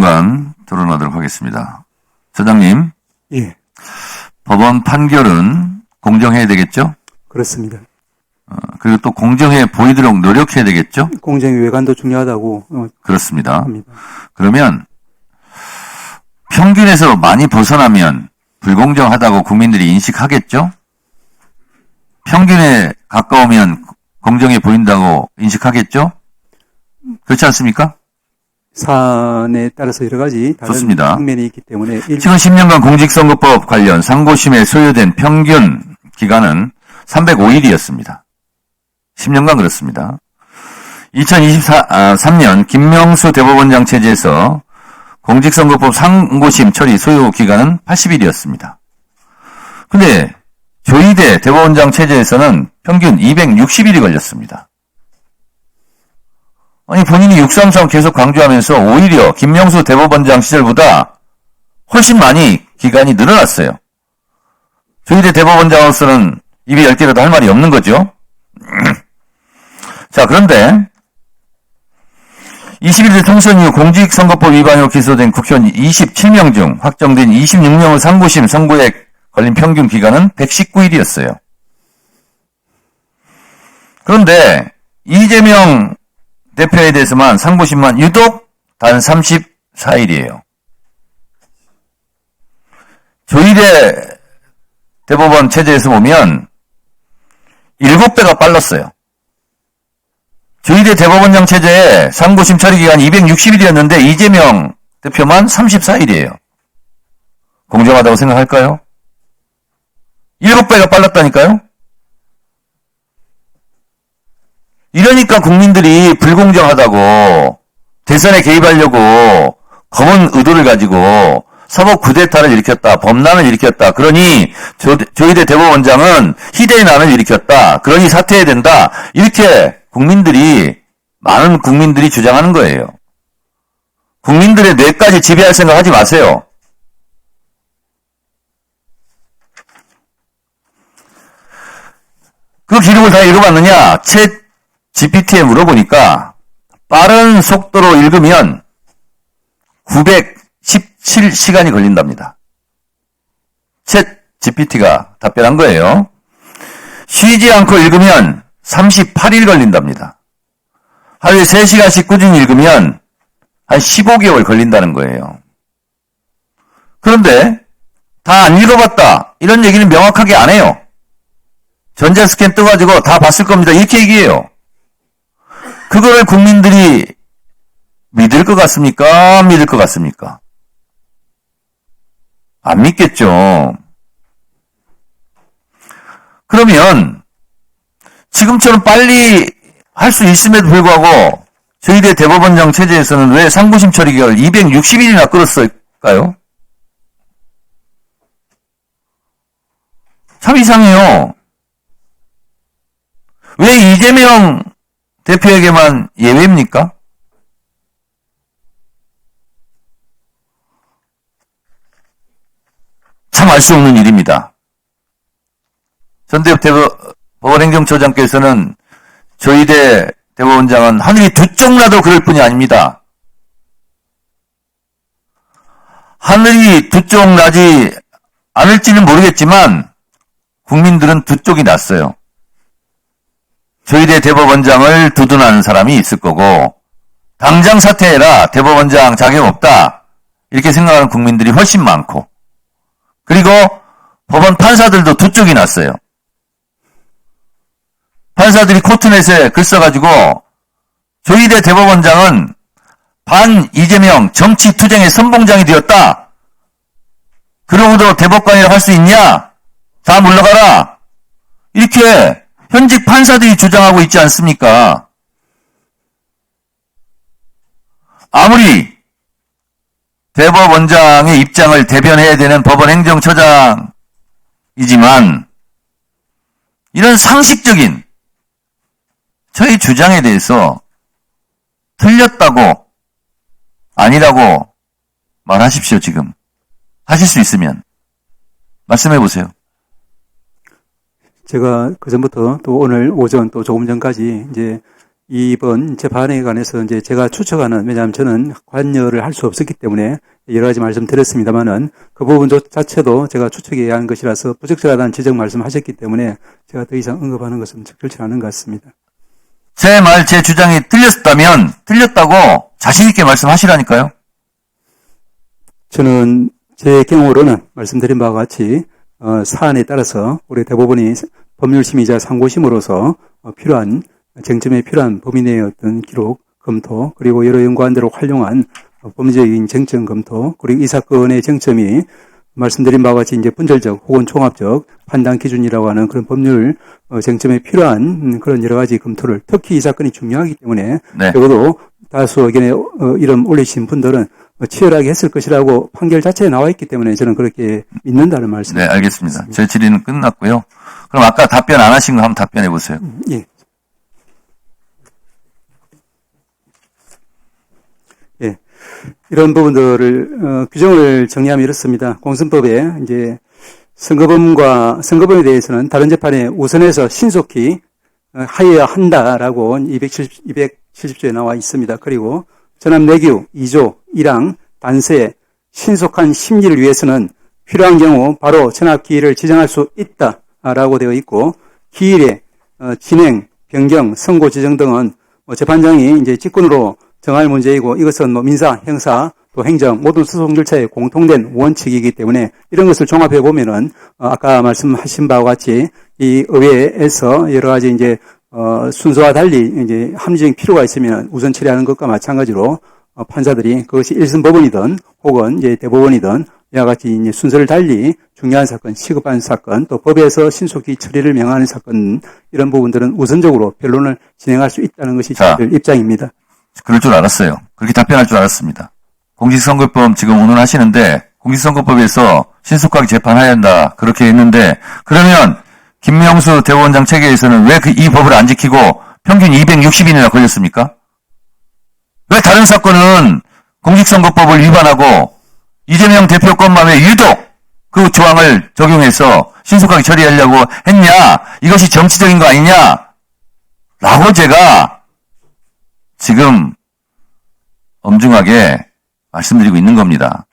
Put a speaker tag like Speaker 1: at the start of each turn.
Speaker 1: 장관 토론하도록 하겠습니다. 소장님.
Speaker 2: 예.
Speaker 1: 법원 판결은 공정해야 되겠죠?
Speaker 2: 그렇습니다.
Speaker 1: 그리고 또 공정해 보이도록 노력해야 되겠죠?
Speaker 2: 공정의 외관도 중요하다고
Speaker 1: 그렇습니다.
Speaker 2: 합니다.
Speaker 1: 그러면 평균에서 많이 벗어나면 불공정하다고 국민들이 인식하겠죠? 평균에 가까우면 공정해 보인다고 인식하겠죠? 그렇지 않습니까?
Speaker 2: 사안에 따라서 여러 가지 다른
Speaker 1: 좋습니다.
Speaker 2: 측면이 있기 때문에
Speaker 1: 지금 10년간 공직선거법 관련 상고심에 소요된 평균 기간은 305일이었습니다. 10년간 그렇습니다. 2023년 김명수 대법원장 체제에서 공직선거법 상고심 처리 소요 기간은 80일이었습니다. 근데 조희대 대법원장 체제에서는 평균 260일이 걸렸습니다. 아니 본인이 633 계속 강조하면서 오히려 김명수 대법원장 시절보다 훨씬 많이 기간이 늘어났어요. 조희대 대법원장으로서는 입이 10개라도 할 말이 없는 거죠. 자, 그런데 21대 총선 이후 공직선거법 위반으로 기소된 국회의원 27명 중 확정된 26명의 상고심 선고에 걸린 평균 기간은 119일이었어요. 그런데 이재명 대표에 대해서만 상고심만 유독 단 34일이에요. 조희대 대법원 체제에서 보면 7배가 빨랐어요. 조희대 대법원장 체제에 상고심 처리 기간 260일이었는데 이재명 대표만 34일이에요. 공정하다고 생각할까요? 7배가 빨랐다니까요? 이러니까 국민들이 불공정하다고 대선에 개입하려고 검은 의도를 가지고 서법 쿠데타를 일으켰다. 범난을 일으켰다. 그러니 조희대 대법원장은 희대의 난을 일으켰다. 그러니 사퇴해야 된다. 이렇게 많은 국민들이 주장하는 거예요. 국민들의 뇌까지 지배할 생각 하지 마세요. 그 기록을 다 읽어봤느냐? 챗 GPT에 물어보니까 빠른 속도로 읽으면 917시간이 걸린답니다. 챗 GPT가 답변한 거예요. 쉬지 않고 읽으면 38일 걸린답니다. 하루에 3시간씩 꾸준히 읽으면 한 15개월 걸린다는 거예요. 그런데 다 안 읽어봤다. 이런 얘기는 명확하게 안 해요. 전자스캔 떠가지고 다 봤을 겁니다. 이렇게 얘기해요. 그거를 국민들이 믿을 것 같습니까? 안 믿을 것 같습니까? 안 믿겠죠. 그러면 지금처럼 빨리 할 수 있음에도 불구하고 저희들 대법원장 체제에서는 왜 상고심 처리 기간을 260일이나 끌었을까요? 참 이상해요. 왜 이재명 대표에게만 예외입니까? 참 알 수 없는 일입니다. 전대협 법원행정처장께서는 조희대 대법원장은 하늘이 두 쪽 나도 그럴 뿐이 아닙니다. 하늘이 두 쪽 나지 않을지는 모르겠지만 국민들은 두 쪽이 났어요. 조희대 대법원장을 두둔하는 사람이 있을 거고 당장 사퇴해라. 대법원장 자격 없다. 이렇게 생각하는 국민들이 훨씬 많고 그리고 법원 판사들도 두 쪽이 났어요. 판사들이 코트넷에 글 써가지고 조희대 대법원장은 반 이재명 정치 투쟁의 선봉장이 되었다. 그러고도 대법관이라고 할 수 있냐? 다 물러가라. 이렇게 현직 판사들이 주장하고 있지 않습니까? 아무리 대법원장의 입장을 대변해야 되는 법원행정처장이지만 이런 상식적인 저희 주장에 대해서 틀렸다고 아니라고 말하십시오. 지금 하실 수 있으면 말씀해 보세요.
Speaker 2: 제가 그전부터 또 오늘 오전 또 조금 전까지 이제 이번 재판에 관해서 이제 제가 추측하는, 왜냐하면 저는 관여를 할 수 없었기 때문에 여러 가지 말씀드렸습니다만은 그 부분 자체도 제가 추측해야 하는 것이라서 부적절하다는 지적 말씀하셨기 때문에 제가 더 이상 언급하는 것은 적절치 않은 것 같습니다.
Speaker 1: 제 말, 제 주장이 틀렸다면 틀렸다고 자신있게 말씀하시라니까요.
Speaker 2: 저는 제 경우로는 말씀드린 바와 같이 사안에 따라서 우리 대법원이 법률심의자 상고심으로서 필요한 쟁점에 필요한 범위 내의 어떤 기록, 검토, 그리고 여러 연관대로 활용한 범죄적인 쟁점 검토, 그리고 이 사건의 쟁점이 말씀드린 바와 같이 이제 분절적 혹은 종합적 판단 기준이라고 하는 그런 법률 쟁점에 필요한 그런 여러 가지 검토를, 특히 이 사건이 중요하기 때문에
Speaker 1: 네.
Speaker 2: 적어도 다수 의견에 이름 올리신 분들은 치열하게 했을 것이라고 판결 자체에 나와 있기 때문에 저는 그렇게 믿는다는 말씀.
Speaker 1: 네, 알겠습니다. 제 질의는 끝났고요. 그럼 아까 답변 안 하신 거 한번 답변해 보세요.
Speaker 2: 예. 예. 이런 부분들을, 규정을 정리하면 이렇습니다. 공선법에 이제 선거범에 대해서는 다른 재판에 우선해서 신속히 하여야 한다라고 270조에 나와 있습니다. 그리고 전압내규 2조 1항 단서에 신속한 심리를 위해서는 필요한 경우 바로 전압기일을 지정할 수 있다라고 되어 있고, 기일의 진행, 변경, 선고 지정 등은 재판장이 이제 직권으로 정할 문제이고, 이것은 민사, 형사, 또 행정 모든 소송 절차에 공통된 원칙이기 때문에 이런 것을 종합해 보면은 아까 말씀하신 바와 같이 이 의회에서 여러 가지 이제 순서와 달리 이제 합리적인 필요가 있으면 우선 처리하는 것과 마찬가지로 판사들이 그것이 1심 법원이든 혹은 이제 대법원이든 이와 같이 이제 순서를 달리 중요한 사건, 시급한 사건, 또 법에서 신속히 처리를 명하는 사건, 이런 부분들은 우선적으로 변론을 진행할 수 있다는 것이 저희들 입장입니다.
Speaker 1: 그럴 줄 알았어요. 그렇게 답변할 줄 알았습니다. 공직선거법 지금 운운하시는데 공직선거법에서 신속하게 재판해야 한다 그렇게 했는데, 그러면 김명수 대법원장 체계에서는 왜 이 법을 안 지키고 평균 260일이나 걸렸습니까? 왜 다른 사건은 공직선거법을 위반하고 이재명 대표 것만 왜 유독 그 조항을 적용해서 신속하게 처리하려고 했냐? 이것이 정치적인 거 아니냐? 라고 제가 지금 엄중하게 말씀드리고 있는 겁니다.